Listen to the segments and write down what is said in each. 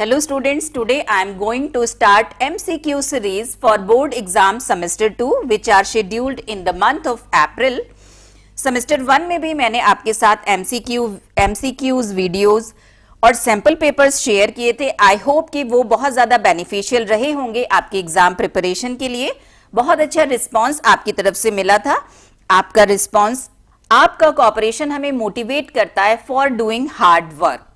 Hello students, today I am going to start MCQ series for board exam semester 2 which are scheduled in the month of April. Semester 1 में भी मैंने आपके साथ MCQs videos और sample papers share किए थे. I hope कि वो बहुत ज़्यादा बेनिफिशियल रहे होंगे आपके एग्जाम प्रिपरेशन के लिए. बहुत अच्छा रिस्पॉन्स आपकी तरफ से मिला था. आपका रिस्पॉन्स, आपका कोऑपरेशन हमें मोटिवेट करता है for doing hard work.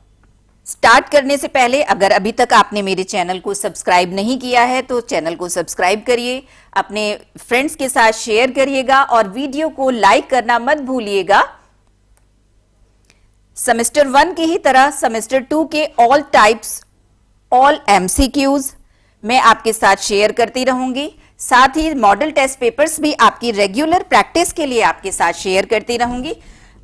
Start करने से पहले अगर अभी तक आपने मेरे चैनल को सब्सक्राइब नहीं किया है तो चैनल को सब्सक्राइब करिए, अपने फ्रेंड्स के साथ शेयर करिएगा और वीडियो को लाइक करना मत भूलिएगा. सेमेस्टर 1 की ही तरह सेमेस्टर 2 के ऑल टाइप्स, ऑल एमसीक्यूज मैं आपके साथ शेयर करती रहूंगी. साथ ही मॉडल टेस्ट पेपर्स भी आपकी रेगुलर प्रैक्टिस के लिए आपके साथ शेयर करती रहूंगी.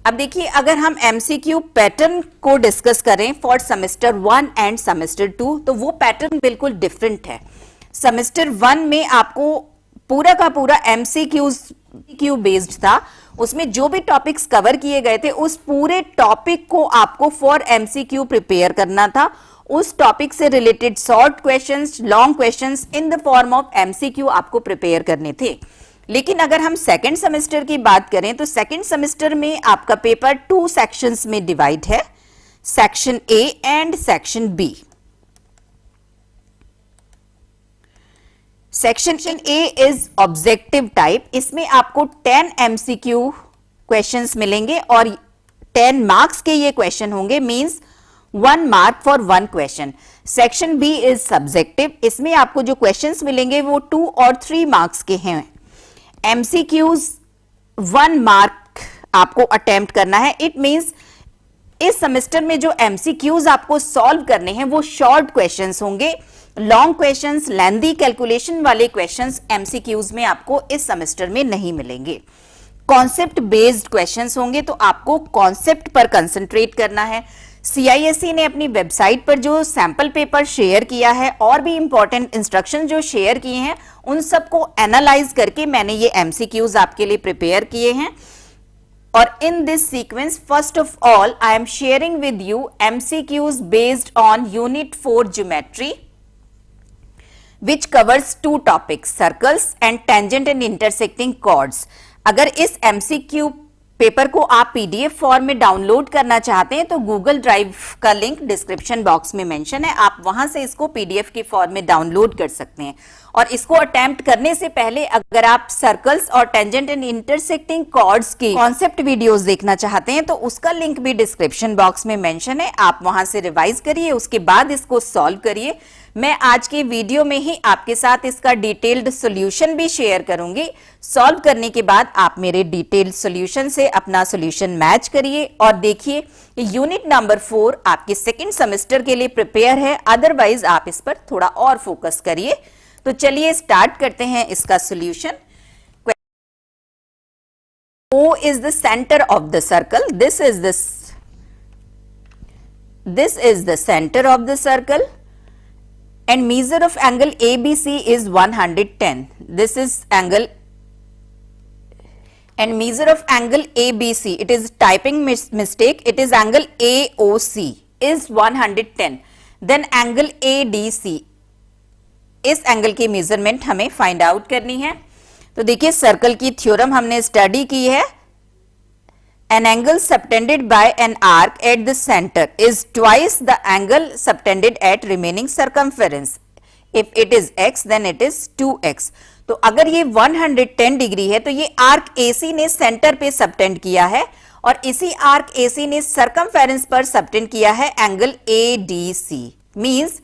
अब देखिए, अगर हम एमसीक्यू पैटर्न को डिस्कस करें फॉर सेमेस्टर 1 एंड सेमेस्टर 2 तो वो पैटर्न बिल्कुल डिफरेंट है. सेमेस्टर 1 में आपको पूरा का पूरा एमसीक्यू बेस्ड था. उसमें जो भी टॉपिक्स कवर किए गए थे उस पूरे टॉपिक को आपको फॉर एमसीक्यू प्रिपेयर करना था. उस टॉपिक से related short questions, long questions in the form of MCQ आपको प्रिपेयर करने थे. लेकिन अगर हम सेकेंड सेमेस्टर की बात करें तो सेकेंड सेमेस्टर में आपका पेपर 2 सेक्शंस में डिवाइड है, section A and section B. Section A is objective type. इसमें आपको 10 एमसीक्यू क्वेश्चंस मिलेंगे और 10 मार्क्स के ये क्वेश्चन होंगे, means 1 mark for 1 question. Section B is subjective. इसमें आपको जो क्वेश्चंस मिलेंगे वो 2 और 3 मार्क्स के हैं. एमसीक्यूज 1 मार्क आपको अटेम्प्ट करना है. इट मींस इस सेमेस्टर में जो एमसीक्यूज आपको सॉल्व करने हैं वो शॉर्ट क्वेश्चंस होंगे. लॉन्ग क्वेश्चंस, लेंथी कैलकुलेशन वाले क्वेश्चंस एमसीक्यूज में आपको इस सेमेस्टर में नहीं मिलेंगे. कॉन्सेप्ट बेस्ड क्वेश्चंस होंगे तो आपको कॉन्सेप्ट पर कंसंट्रेट करना है. सीआईएससी ने अपनी वेबसाइट पर जो सैंपल पेपर शेयर किया है और भी इंपॉर्टेंट इंस्ट्रक्शन जो शेयर किए हैं उन सबको एनालाइज करके मैंने ये एमसीक्यूज आपके लिए प्रिपेयर किए हैं. और in this sequence first of all I am sharing with you MCQs based on unit 4 geometry which covers 2 topics, circles and tangent and intersecting chords. अगर इस MCQ पेपर को आप PDF फॉर्म में डाउनलोड करना चाहते हैं तो गूगल ड्राइव का लिंक डिस्क्रिप्शन बॉक्स में मेंशन है. आप वहां से इसको PDF के फॉर्म में डाउनलोड कर सकते हैं. और इसको अटेम्प्ट करने से पहले अगर आप सर्कल्स और टेंजेंट एंड इंटरसेक्टिंग कॉर्ड्स की कॉन्सेप्ट वीडियोस देखना चाहते हैं तो उसका लिंक भी डिस्क्रिप्शन बॉक्स में मेंशन है. आप वहां से रिवाइज करिए, उसके बाद इसको सॉल्व करिए. मैं आज के वीडियो में ही आपके साथ इसका डिटेल्ड सॉल्यूशन भी शेयर करूंगी. सॉल्व करने के बाद आप मेरे डिटेल्ड सॉल्यूशन से अपना सॉल्यूशन मैच करिए और देखिए यूनिट नंबर 4 आपके सेकंड सेमेस्टर के लिए प्रिपेयर है. अदरवाइज आप इस पर थोड़ा और फोकस करिए. तो चलिए स्टार्ट करते हैं इसका solution. O is the center of the circle. This is the center of the circle. And measure of angle ABC is 110. This is angle, and measure of angle ABC, it is typing mistake, it is angle AOC is 110. Then angle ADC, इस angle की measurement हमें find out करनी है. तो देखिए, circle की theorem हमने study की है. An angle subtended by an arc at the center is twice the angle subtended at remaining circumference. If it is x, then it is 2x. तो अगर ये 110 डिग्री है तो ये आर्क AC ने सेंटर पे सबटेंड किया है और इसी आर्क AC ने सर्कमफेरेंस पर सबटेंड किया है angle ADC. Means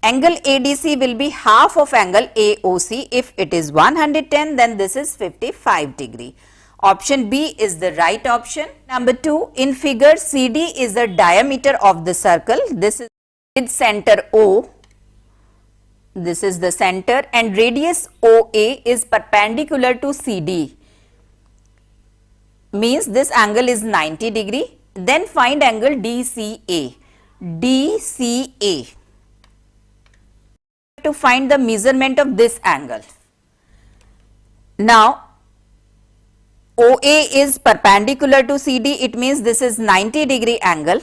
angle ADC will be half of angle AOC. If it is 110, then this is 55 degree. Option B is the right option. Number 2, in figure CD is the diameter of the circle. This is with center O. This is the center and radius OA is perpendicular to CD. Means this angle is 90 degree. Then find angle DCA. DCA. To find the measurement of this angle. Now OA is perpendicular to CD, it means this is 90 degree angle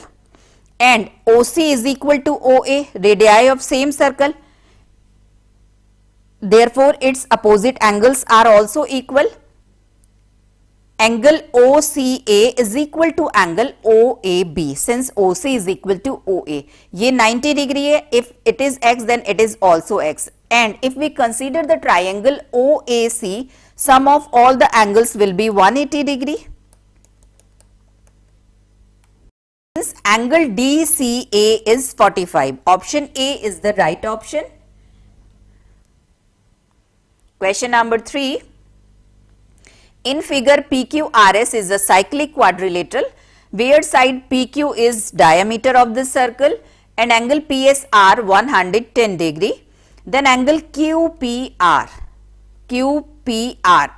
and OC is equal to OA, radii of same circle. Therefore, its opposite angles are also equal. Angle OCA is equal to angle OAB since OC is equal to OA. ये 90 degree है. If it is X, then it is also X. And if we consider the triangle OAC, sum of all the angles will be 180 degree. Since angle DCA is 45, option A is the right option. Question number 3. In figure, PQRS is a cyclic quadrilateral where side PQ is diameter of the circle and angle PSR 110 degree. Then angle QPR,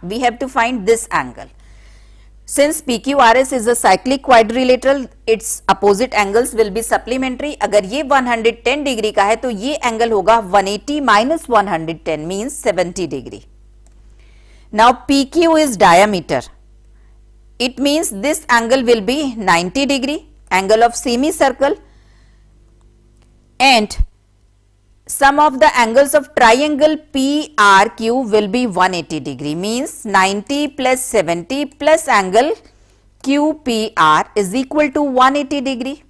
we have to find this angle. Since PQRS is a cyclic quadrilateral, its opposite angles will be supplementary. अगर ये 110 degree का है तो ये angle होगा 180 minus 110 means 70 degree. Now PQ is diameter. It means this angle will be 90 degree, angle of semicircle, and sum of the angles of triangle PRQ will be 180 degree, means 90 plus 70 plus angle QPR is equal to 180 degree,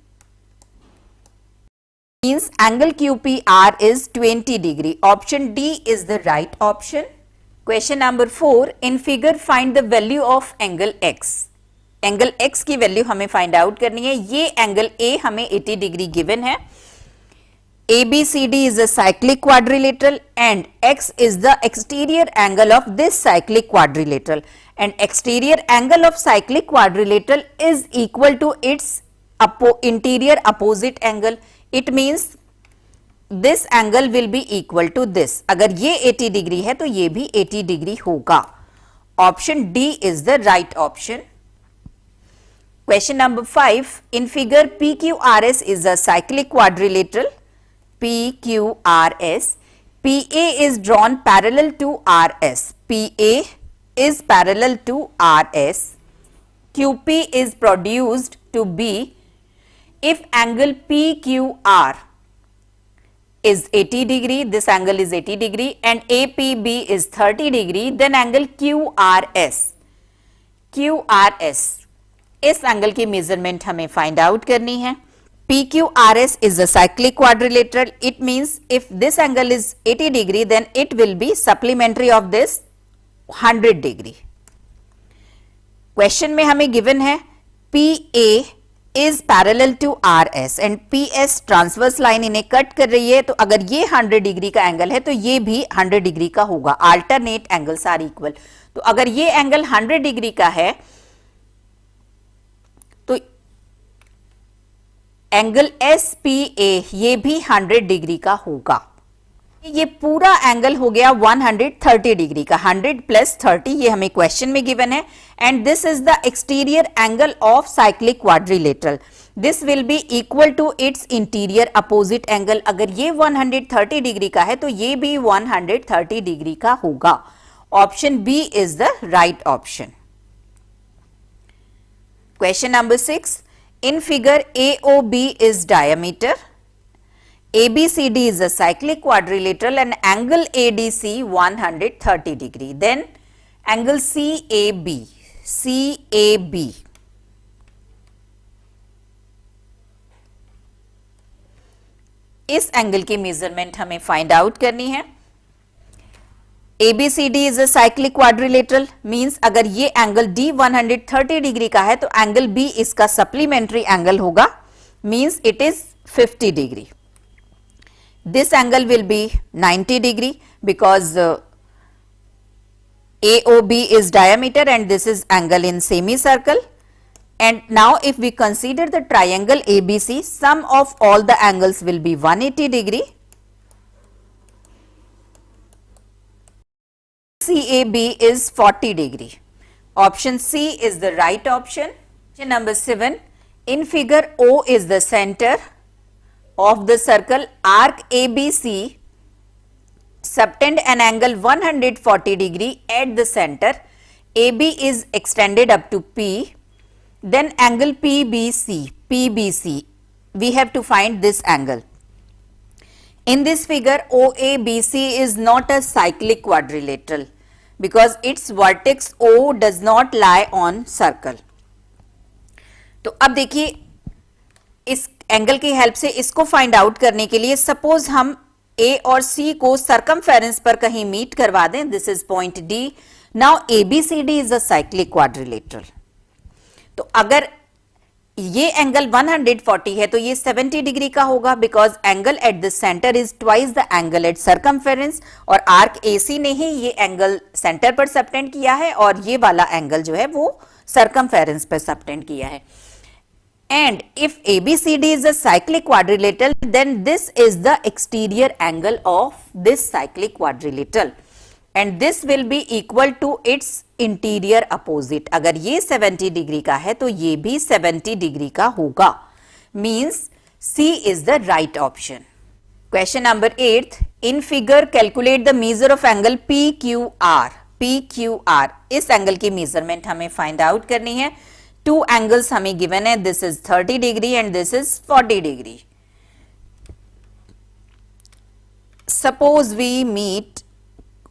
means angle QPR is 20 degree. Option D is the right option. Question number 4. In figure, find the value of angle X. Angle X की value हमें find out करनी है. ये angle A हमें 80 degree given है. ABCD is a cyclic quadrilateral and X is the exterior angle of this cyclic quadrilateral, and exterior angle of cyclic quadrilateral is equal to its interior opposite angle. It means this angle will be equal to this. अगर ये 80 degree है तो ये भी 80 degree होगा. Option D is the right option. Question number 5. In figure, PQRS is a cyclic quadrilateral. PQRS. PA is drawn parallel to RS. PA is parallel to RS. QP is produced to be if angle PQR is 80 degree, this angle is 80 degree, and APB is 30 degree, then angle QRS इस angle की measurement हमें find out करनी है. PQRS is a cyclic quadrilateral. It means if this angle is 80 degree, then it will be supplementary of this 100 degree. Question में हमें given है PA is parallel to RS and PS transverse line इन्हें cut कर रही है. तो अगर ये 100 डिग्री का एंगल है तो ये भी 100 डिग्री का होगा. Alternate angles are equal. तो अगर ये एंगल 100 डिग्री का है तो एंगल SPA ये भी 100 डिग्री का होगा. ये पूरा एंगल हो गया 130 डिग्री का. 100 प्लस 30 ये हमें क्वेश्चन में गिवन है. And this is the exterior angle of cyclic quadrilateral. This will be equal to its interior opposite angle. अगर ये 130 डिग्री का है तो ये भी 130 डिग्री का होगा. Option B is the right option. Question number 6. In figure, AOB is diameter. ABCD is a cyclic quadrilateral and angle ADC 130 degree. Then angle CAB. इस एंगल की मेजरमेंट हमें फाइंड आउट करनी है. ABCD is a cyclic quadrilateral means अगर ये angle D 130 degree का है तो एंगल B इसका सप्लीमेंट्री एंगल होगा, means it is 50 degree. This angle will be 90 degree because AOB is diameter and this is angle in semicircle. And now if we consider the triangle ABC, sum of all the angles will be 180 degree. CAB is 40 degree. Option C is the right option. Question number 7. In figure, O is the center of the circle. Arc ABC subtend an angle 140 degree at the center. AB is extended up to P. Then angle PBC we have to find this angle. In this figure, OABC is not a cyclic quadrilateral because its vertex O does not lie on circle. तो अब देखिए इस angle की help से इसको find out करने के लिए सपोज हम A और C को सर्कमफेरेंस पर कहीं मीट करवा दें. This is point D. Now ABCD is a cyclic quadrilateral. तो अगर ये एंगल 140 है तो ये 70 डिग्री का होगा because angle at the centre is twice the angle at circumference और आर्क AC ने ही ये एंगल सेंटर पर सबटेंड किया है और ये वाला एंगल जो है वो सर्कमफेरेंस पर सबटेंड किया है. And if ABCD is a cyclic quadrilateral, then this is the exterior angle of this cyclic quadrilateral, and this will be equal to its interior opposite. अगर ये 70 डिग्री का है तो ये भी 70 डिग्री का होगा. Means C is the right option. Question number 8. In figure, calculate the measure of angle PQR. PQR इस एंगल की मेजरमेंट हमें फाइंड आउट करनी है. टू एंगल्स हमें गिवन है. This is 30 degree and this is 40 degree. Suppose we meet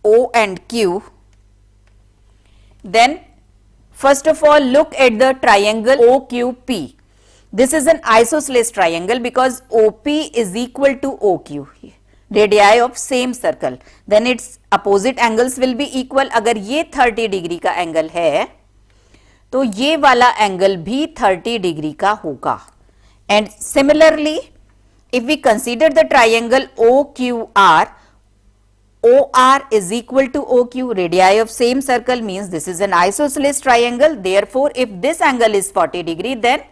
O and Q, then first of all look at the triangle OQP. This is an isosceles triangle because OP is equal to OQ, radii of same circle. Then its opposite angles will be equal. अगर ये 30 degree का angle है तो ये वाला angle भी 30 degree का होगा. And similarly, if we consider the triangle OQR, OR is equal to OQ, radii of same circle, means this is an isosceles triangle. Therefore, if this angle is 40 degree, then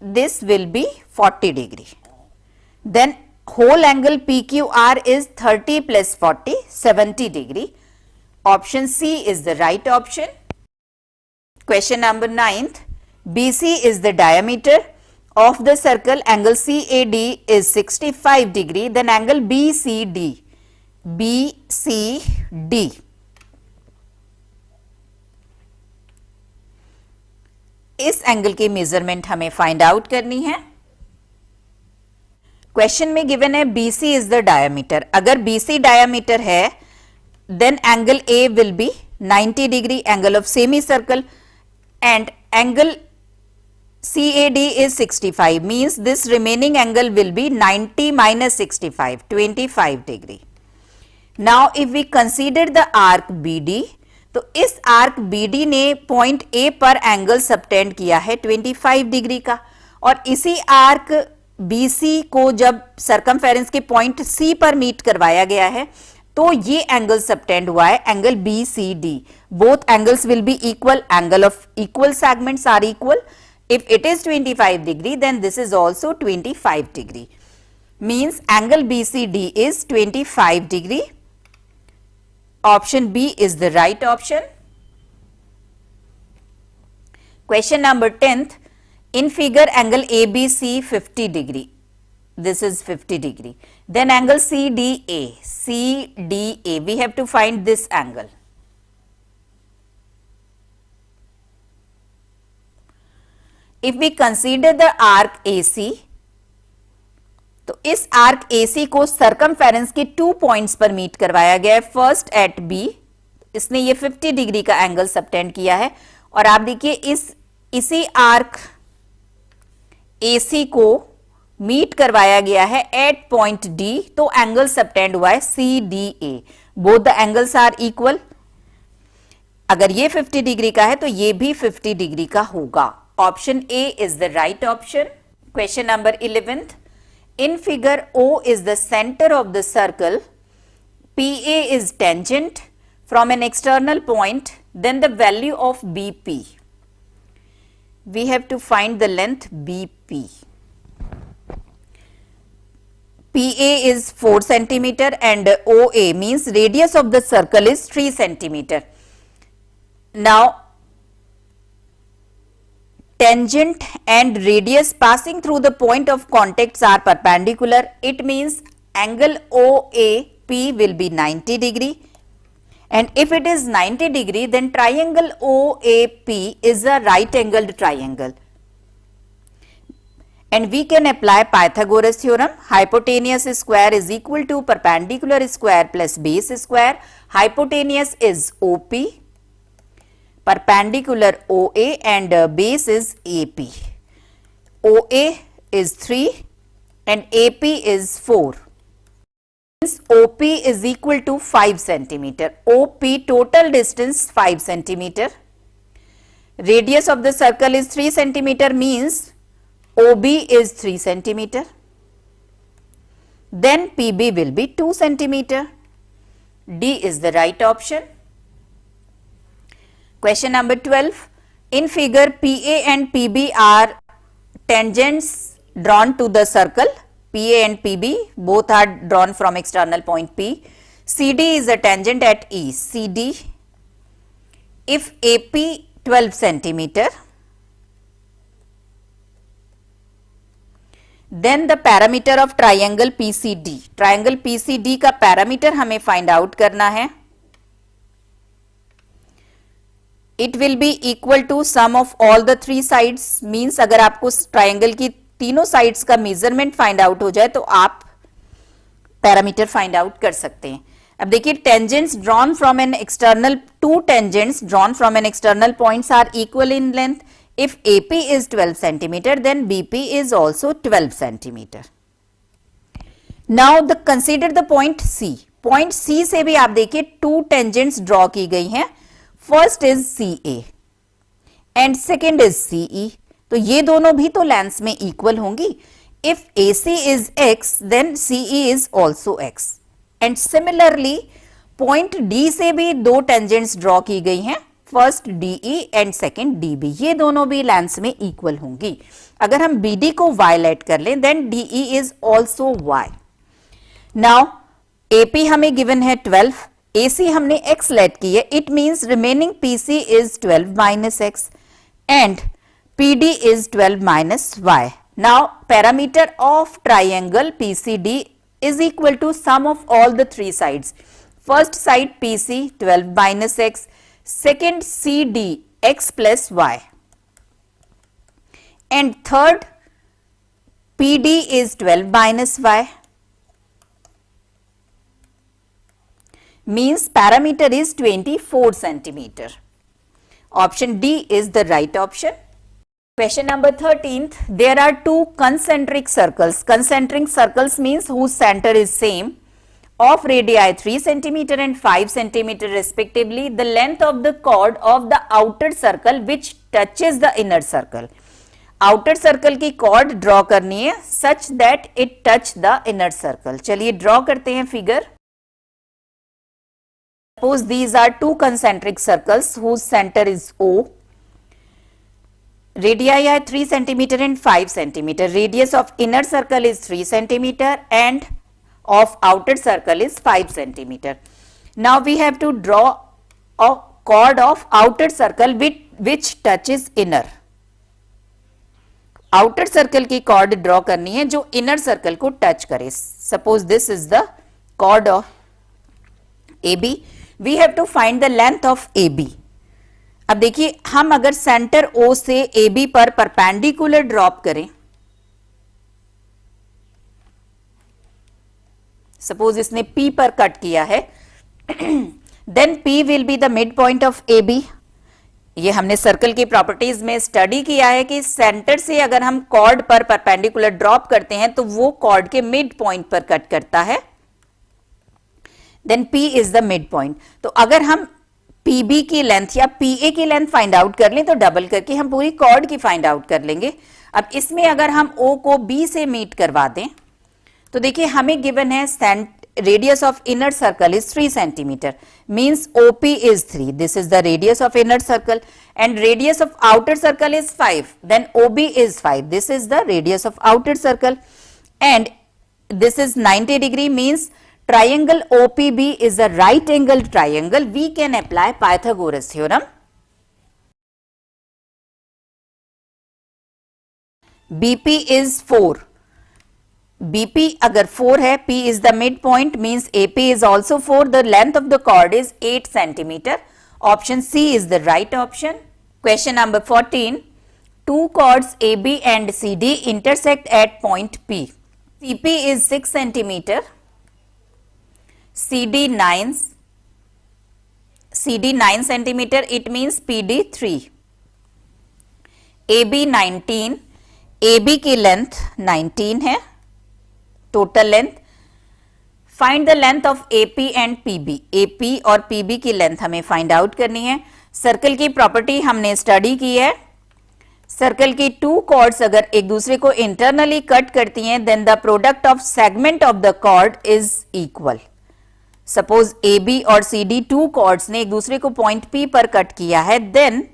this will be 40 degree. Then whole angle PQR is 30 plus 40, 70 degree. Option C is the right option. Question number 9th. BC is the diameter of the circle. Angle CAD is 65 degree. Then angle BCD. BCD. इस angle की measurement हमें find out करनी है. Question में given है BC is the diameter. अगर BC diameter है then angle A will be 90 degree, angle of semicircle, and angle CAD is 65, means this remaining angle will be 90 minus 65, 25 degree. Now if we consider the arc BD, तो इस arc BD ने point A पर angle subtend किया है 25 degree का, और इसी arc BC को जब सर्कमफेरेंस के पॉइंट C पर मीट करवाया गया है तो ये एंगल सबटेंड हुआ है angle BCD. Both angles will be equal. Angle of equal segments are equal. If it is 25 degree, then this is also 25 degree. Means angle BCD is 25 degree. Option B is the right option. Question number 10th. In figure, angle ABC 50 degree. This is 50 degree. Then angle CDA. CDA. We have to find this angle. If we consider the arc AC, तो इस arc AC को circumference के 2 points पर meet करवाया गया है. First eight B, इसने ये 50 डिग्री का एंगल सबटेंड किया है, और आप देखिए इसी आर्क AC को मीट करवाया गया है एट पॉइंट D, तो एंगल सबटेंड हुआ है CDA. Both the angles are equal. अगर ये 50 डिग्री का है तो ये भी 50 डिग्री का होगा. Option A is the right option. Question number 11th. In figure, O is the center of the circle. PA is tangent from an external point. Then the value of BP. We have to find the length BP. PA is 4 centimeter and OA means radius of the circle is 3 centimeter. Now, tangent and radius passing through the point of contacts are perpendicular. It means angle OAP will be 90 degree, and if it is 90 degree, then triangle OAP is a right angled triangle. and we can apply Pythagoras theorem. Hypotenuse square is equal to perpendicular square plus base square. Hypotenuse is OP, perpendicular OA, and base is AP. OA is 3 and AP is 4. OP is equal to 5 centimeter. OP total distance 5 centimeter. Radius of the circle is 3 centimeter, means OB is 3 centimeter. Then PB will be 2 centimeter. D is the right option. Question number 12. In figure, PA and PB are tangents drawn to the circle. PA and PB both are drawn from external point P. CD is a tangent at E. CD, if AP 12 centimeter, then the parameter of triangle PCD. Triangle PCD का parameter हमें find out करना है. It will be equal to sum of all the three sides. Means अगर आपको triangle की तीनों sides का measurement find out हो जाए तो आप पैरामीटर फाइंड आउट कर सकते हैं. अब देखिए, tangents drawn from an external, two tangents drawn from an external points are equal in length. If AP is 12 centimeter, then BP is also 12 centimeter. Now consider the point C. Point C से भी आप देखिए to tangents draw की गई हैं. First is CA and second is CE. तो ये दोनों भी तो लेंथ में इक्वल होंगी. If AC is X, then CE is also X. And similarly point D से भी दो टेंजेंट्स ड्रॉ की गई हैं. First DE and second DB. ये दोनों भी लेंथ में इक्वल होंगी. अगर हम BD को Y लेट कर लें, then DE is also Y. Now AP हमें गिवन है 12, AC हमने X लेट की है. It means remaining PC is 12 minus X and PD is 12 minus Y. Now parameter of triangle PCD is equal to sum of all the three sides. First side PC 12 minus X, second CD X plus Y, and third PD is 12 minus Y. Means parameter is 24 centimeter. Option D is the right option. Question number 13th. There are two concentric circles. Concentric circles means whose center is same, of radii 3 centimeter and 5 centimeter respectively. The length of the chord of the outer circle which touches the inner circle. Outer circle की chord draw करनी है such that it touch the inner circle. चलिए draw करते हैं figure. Suppose these are two concentric circles whose center is O. Radii are 3 centimeter and 5 centimeter. Radius of inner circle is 3 centimeter and of outer circle is 5 centimeter. Now we have to draw a chord of outer circle which touches inner. Outer circle की chord draw करनी है जो inner circle को touch करे. Suppose this is the chord of AB. We have to find the length of AB. अब देखिए, हम अगर सेंटर O से AB पर परपेंडिकुलर ड्रॉप करें, सपोज इसने P पर कट किया है, then P will be the mid point of AB. ये हमने सर्कल की प्रॉपर्टीज में स्टडी किया है कि सेंटर से अगर हम कॉर्ड पर परपेंडिकुलर ड्रॉप करते हैं तो वो कॉर्ड के मिड पॉइंट पर कट करता है. Then P is the mid point. तो अगर हम PB की लेंथ या PA की लेंथ फाइंड आउट कर लें तो डबल करके हम पूरी कॉर्ड की फाइंड आउट कर लेंगे. अब इसमें अगर हम O को B से मीट करवा दें तो देखिए हमें गिवन है radius of inner circle is 3 centimeter, means OP is 3. This is the radius of inner circle and radius of outer circle is 5. Then OB is 5. This is the radius of outer circle and this is 90 degree, means triangle OPB is a right angle triangle. We can apply Pythagoras theorem. BP is 4. BP अगर 4 है, P is the midpoint, means AP is also 4. The length of the chord is 8 centimeter. Option C is the right option. Question number 14. Two chords AB and CD intersect at point P. CP is 6 centimeter, CD 9 centimeter, it means PD 3. AB 19, AB की length 19 है, total length. Find the length of AP and PB. AP और PB की length हमें find out करनी है. Circle की property हमने study की है. सर्कल की टू कॉर्ड्स अगर एक दूसरे को इंटरनली कट करती हैं, then the product of segment of the chord is equal. Suppose AB और CD टू कॉर्ड्स ने एक दूसरे को पॉइंट P पर कट किया है, then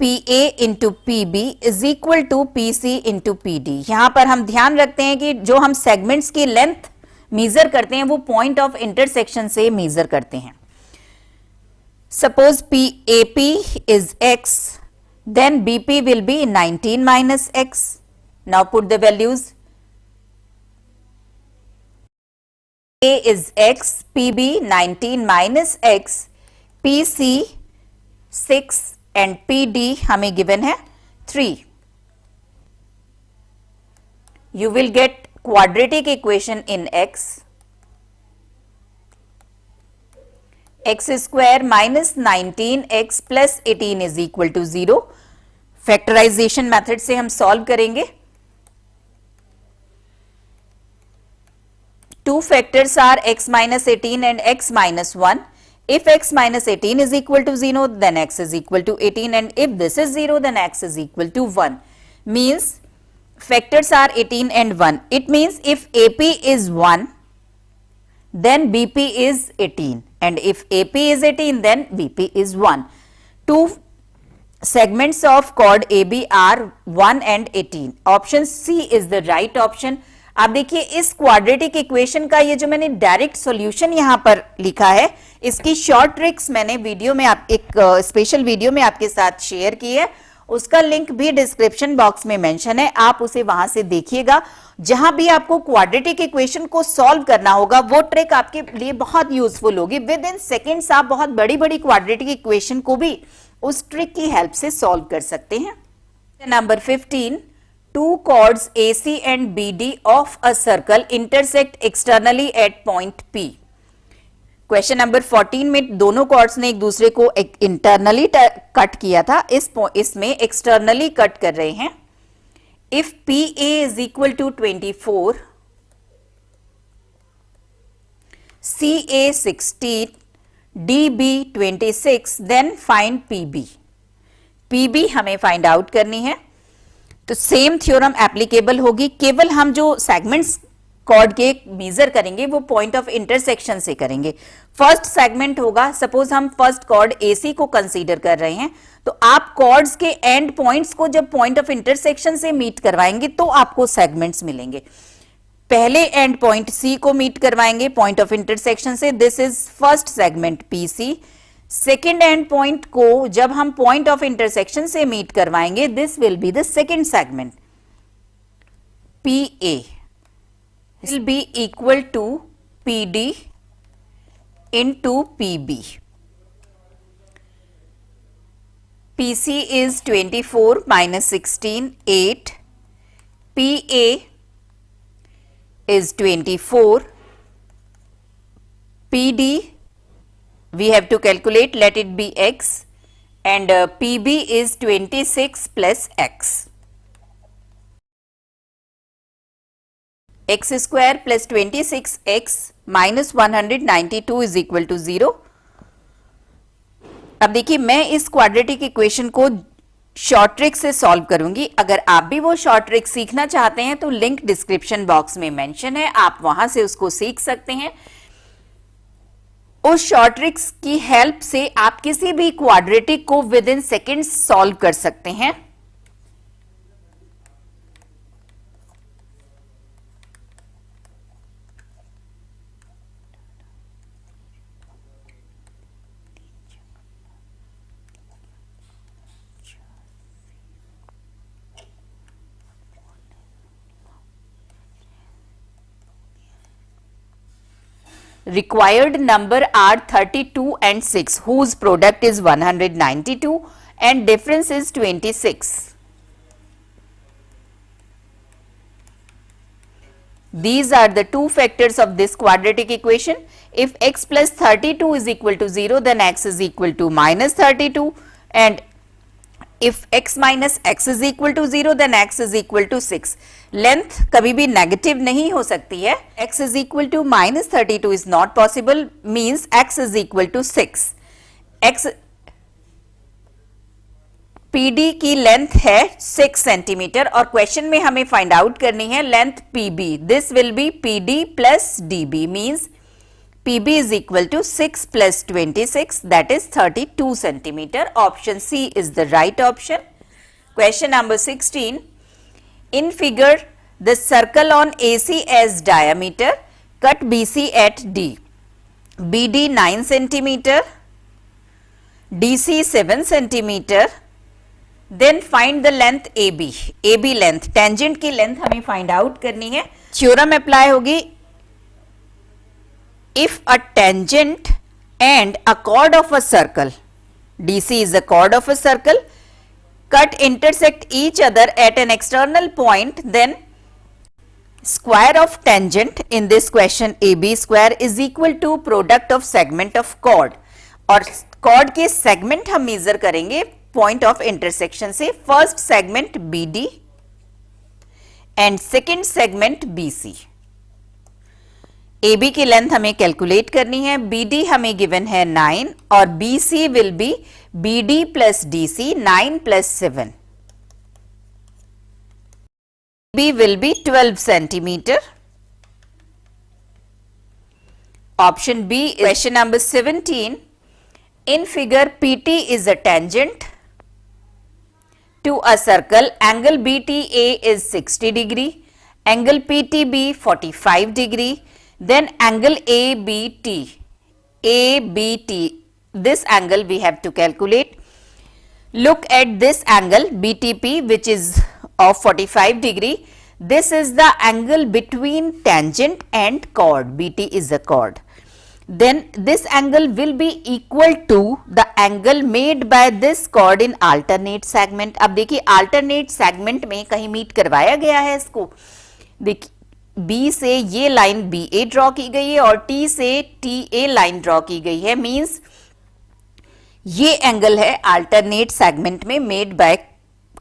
PA into PB is equal to PC into PD. यहां पर हम ध्यान रखते हैं कि जो हम सेगमेंट्स की लेंथ मेजर करते हैं वो पॉइंट ऑफ इंटरसेक्शन से मेजर करते हैं. Suppose AP is X, then BP will be 19 minus X. Now put the values. A is X, PB 19 minus X, PC 6 and PD हमें given है 3. You will get quadratic equation in X. X square minus 19x plus 18 is equal to 0. Factorisation method से हम solve करेंगे. Two factors are x minus 18 and x minus 1. If x minus 18 is equal to 0, then x is equal to 18, and if this is 0, then x is equal to 1. Means factors are 18 and 1. It means if AP is 1, then BP is 18, and if AP is 18, then BP is 1. Two segments of chord AB are 1 and 18. Option C is the right option. आप देखिए इस quadratic equation का ये जो मैंने direct solution यहां पर लिखा है, इसकी शॉर्ट ट्रिक्स मैंने वीडियो में एक स्पेशल वीडियो में आपके साथ शेयर की है. उसका लिंक भी डिस्क्रिप्शन बॉक्स में मेंशन है, आप उसे वहां से देखिएगा. जहां भी आपको क्वाड्रेटिक इक्वेशन को सॉल्व करना होगा वो ट्रिक आपके लिए बहुत यूजफुल होगी. विद इन सेकेंड्स आप बहुत बड़ी बड़ी क्वाड्रेटिक इक्वेशन को भी उस ट्रिक की हेल्प से सॉल्व कर सकते हैं. Number 15, two chords AC and BD of a circle intersect externally at point P. Question number 14 में दोनों कॉर्ड्स ने एक दूसरे को इंटरनली कट किया था, इसमें एक्सटर्नली कट कर रहे हैं. If PA is equal to 24, CA 16, DB 26, then find PB. PB हमें फाइंड आउट करनी है. तो सेम थ्योरम एप्लीकेबल होगी, केवल हम जो सेगमेंट्स कॉर्ड के मेजर करेंगे वो पॉइंट ऑफ इंटरसेक्शन से करेंगे. फर्स्ट सेगमेंट होगा, सपोज हम फर्स्ट कॉर्ड AC को कंसीडर कर रहे हैं, तो आप कॉर्ड्स के एंड पॉइंट्स को जब पॉइंट ऑफ इंटरसेक्शन से मीट करवाएंगे तो आपको सेगमेंट्स मिलेंगे. पहले एंड पॉइंट C को मीट करवाएंगे पॉइंट ऑफ इंटरसेक्शन से, this is first segment PC. Second and point को जब हम पॉइंट ऑफ इंटरसेक्शन से मीट करवाएंगे, this will be the second segment PA will be equal to PD into PB. PC is 24 minus 16, 8. PA is 24. PD we have to calculate, let it be x, and PB is 26 plus x. X square plus 26x minus 192 is equal to 0. अब देखिए मैं इस quadratic equation को short trick से solve करूंगी. अगर आप भी वो शॉर्ट ट्रिक सीखना चाहते हैं तो लिंक डिस्क्रिप्शन बॉक्स में मेंशन है, आप वहां से उसको सीख सकते हैं. उस शॉर्ट ट्रिक्स की हेल्प से आप किसी भी क्वाड्रेटिक को विद इन सेकेंड्स सॉल्व कर सकते हैं. required number are 32 and 6 whose product is 192 and difference is 26. These are the two factors of this quadratic equation. If x plus 32 is equal to 0, then x is equal to minus 32, and if x minus x is equal to 0, then x is equal to 6. Length कभी भी negative नहीं हो सकती है. x is equal to minus 32 is not possible, means x is equal to 6. x PD की length है 6 centimetre और question में हमें फाइंड आउट करनी है length PB. This will B PD plus DB, means PB is equal to 6 plus 26, that is 32 centimeter. Option C is the right option. Question number 16. In figure, the circle on AC as diameter, cut BC at D. BD 9 centimeter, DC 7 centimeter. Then find the length AB. AB length, tangent की length हमें find out करनी है. Theorem apply होगी. If a tangent and a chord of a circle, DC is a chord of a circle, cut intersect each other at an external point, then square of tangent in this question AB square is equal to product of segment of chord. और chord के segment हम measure करेंगे point of intersection से. First segment BD and second segment BC. AB की length हमें calculate करनी है. BD हमें गिवन है 9 और BC will be BD plus DC 9 plus 7. B will be 12 centimeter. Option B is question number 17. In figure, PT is a tangent to a circle. Angle BTA is 60 degree. Angle PTB 45 degree. Then angle ABT, this angle we have to calculate. Look at this angle BTP, which is of 45 degree. This is the angle between tangent and chord. BT is a chord. Then this angle will be equal to the angle made by this chord in alternate segment. अब देखिए alternate segment में कहीं meet करवाया गया है इसको. देखिए B से ये लाइन BA ड्रॉ की गई है और T से TA लाइन ड्रॉ की गई है, मींस ये एंगल है अल्टरनेट सेगमेंट में made by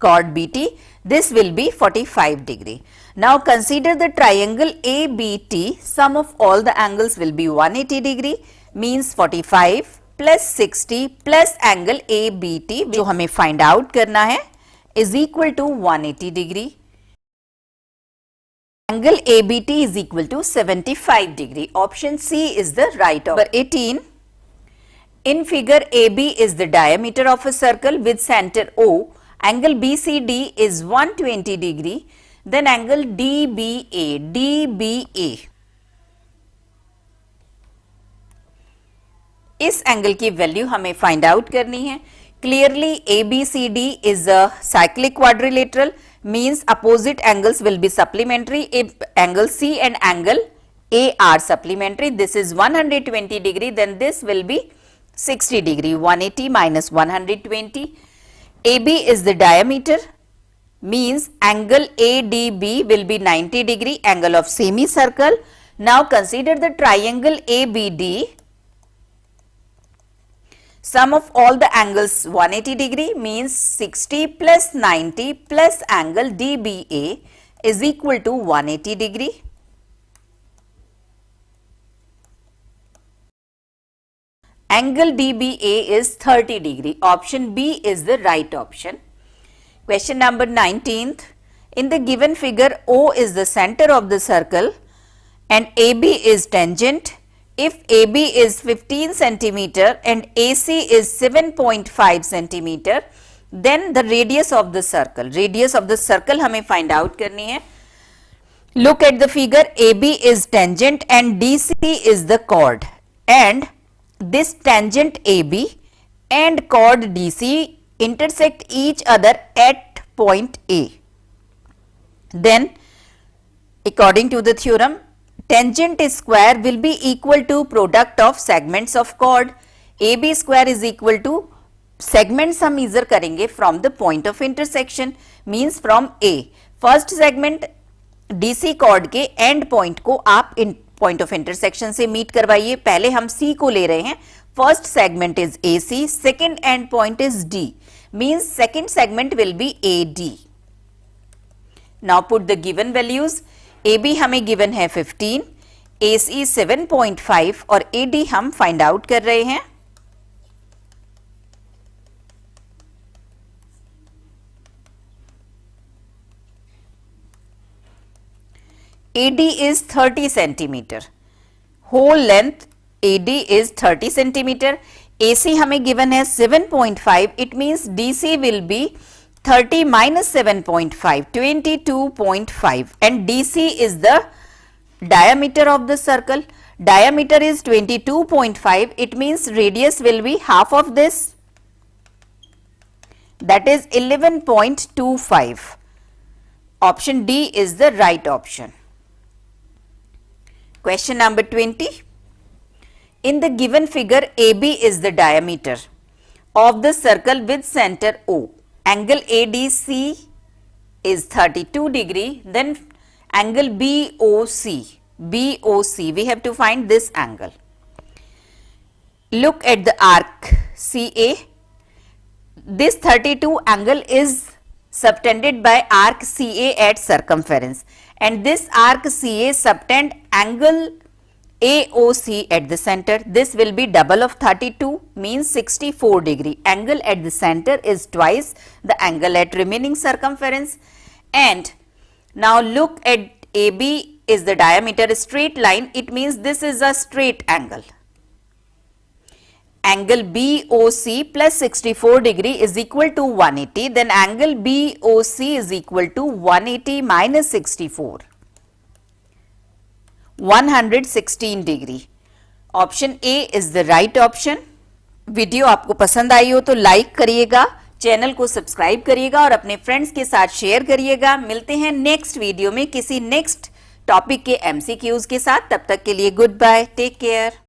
chord BT. This will be 45 degree. Now consider the triangle ABT. Sum of all the angles will be 180 degree, means 45 plus 60 plus angle ABT जो हमें find out करना है is equal to 180 degree. Angle ABT is equal to 75 degree. Option C is the right. Number 18. In figure, AB is the diameter of a circle with center O. Angle BCD is 120 degree. Then angle DBA. इस angle की value हमें find out करनी है. Clearly, ABCD is a cyclic quadrilateral, means opposite angles will be supplementary. If angle C and angle A are supplementary, this is 120 degree, then this will be 60 degree. 180 minus 120. AB is the diameter, means angle ADB will be 90 degree, angle of semicircle. Now consider the triangle ABD. Sum of all the angles 180 degree, means 60 plus 90 plus angle DBA is equal to 180 degree. Angle DBA is 30 degree. Option B is the right option. Question number 19th. In the given figure, O is the center of the circle and AB is tangent. If AB is 15 centimeter and AC is 7.5 centimeter, then the radius of the circle हमें find out करनी है. Look at the figure. AB is tangent and DC is the chord, and this tangent AB and chord DC intersect each other at point A. Then according to the theorem, tangent square will be equal to product of segments of chord. AB square is equal to segments हम measure करेंगे from the point of intersection, means from A. First segment DC chord के end point को आप point of intersection से meet करवाइए. पहले हम C को ले रहे हैं. First segment is AC, second end point is D, means second segment will be AD. Now put the given values. AB हमें given है 15, AC 7.5 और AD हम find out कर रहे हैं. AD is 30 centimeter. Whole length AD is 30 centimeter. AC हमें given है 7.5. It means DC will be 30 minus 7.5, 22.5, and DC is the diameter of the circle. Diameter is 22.5. It means radius will be half of this. That is 11.25. Option D is the right option. Question number 20. In the given figure, AB is the diameter of the circle with center O. Angle ADC is 32 degree. Then angle BOC. We have to find this angle. Look at the arc CA. This 32 angle is subtended by arc CA at circumference, and this arc CA subtend angle AOC at the center. This will be double of 32, means 64 degree. Angle at the center is twice the angle at remaining circumference. And now look at AB is the diameter, straight line. It means this is a straight angle. Angle BOC plus 64 degree is equal to 180. Then angle BOC is equal to 180 minus 64. 116 degree. Option A is the right option. Video आपको पसंद आई हो तो like करिएगा, channel को subscribe करिएगा और अपने friends के साथ शेयर करिएगा. मिलते हैं नेक्स्ट वीडियो में किसी नेक्स्ट टॉपिक के एमसीक्यूज के साथ. तब तक के लिए गुड बाय, टेक केयर.